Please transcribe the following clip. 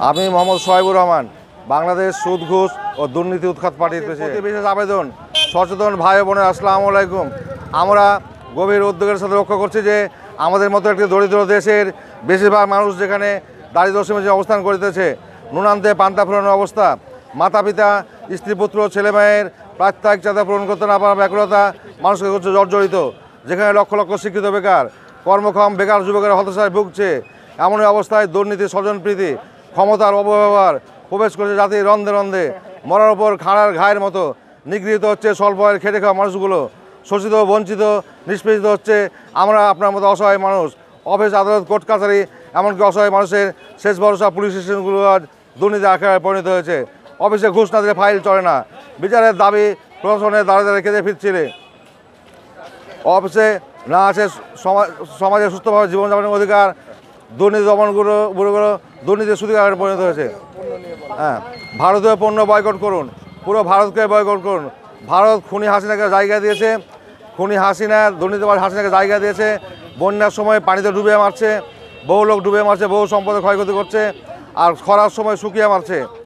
আমি মোহাম্মদ সোহাইবুর রহমান, বাংলাদেশ সুদ ঘুষ ও দুর্নীতি উৎখাত পার্টির বিশেষ আবেদন। সচেতন ভাই বোনের আসসালামু আলাইকুম। আমরা গভীর উদ্যোগের সাথে লক্ষ্য করছি যে আমাদের মতো একটি দরিদ্র দেশের বেশিরভাগ মানুষ যেখানে দারিদ্র্য সীমায় অবস্থান করিতেছে, নুনান্তে পান্তা ফুরানোর অবস্থা, মাতা পিতা স্ত্রী পুত্র ছেলেমেয়ের প্রাত্যহিক চাঁদা পূরণ করতে না পারা ব্যাকুলতা মানুষকে হচ্ছে জর্জরিত, যেখানে লক্ষ লক্ষ শিক্ষিত বেকার, কর্মক্ষম বেকার যুবকের হতাশায় ভুগছে। এমনই অবস্থায় দুর্নীতি, স্বজনপ্রীতি, ক্ষমতার অপব্যবহার প্রবেশ করেছে জাতির রন্ধে রন্ধে। মরার ওপর খাড়ার ঘায়ের মতো নিগৃহীত হচ্ছে স্বল্প আয়ের খেটে খাওয়া মানুষগুলো, শোষিত বঞ্চিত নিষ্পেষিত হচ্ছে আমরা আপনার মতো অসহায় মানুষ। অফিস আদালত কোর্ট কাছারি এমনকি অসহায় মানুষের শেষ ভরসা পুলিশ স্টেশনগুলো আজ দুর্নীতি আকারে পরিণত হয়েছে। অফিসে ঘুষ না দিলে ফাইল চলে না, বিচারের দাবি প্রশাসনের দাঁড়ে দাঁড়িয়ে কেঁদে ফিরছিলে, অফিসে না আছে সমাজে সুস্থভাবে জীবনযাপনের অধিকার। দুর্নীতি দমনগুলো দুর্নীতির সুবিধার পরিণত হয়েছে। হ্যাঁ, ভারতীয় পণ্য বয়কট করুন, পুরো ভারতকে বয়কট করুন। ভারত খুনি হাসিনাকে জায়গা দিয়েছে, খুনি হাসিনা দুর্নীতিবাজ হাসিনাকে জায়গা দিয়েছে। বন্যার সময় পানিতে ডুবে মারছে, বহু লোক ডুবে মারছে, বহু সম্পদের ক্ষয়ক্ষতি করছে, আর খরার সময় শুকিয়ে মারছে।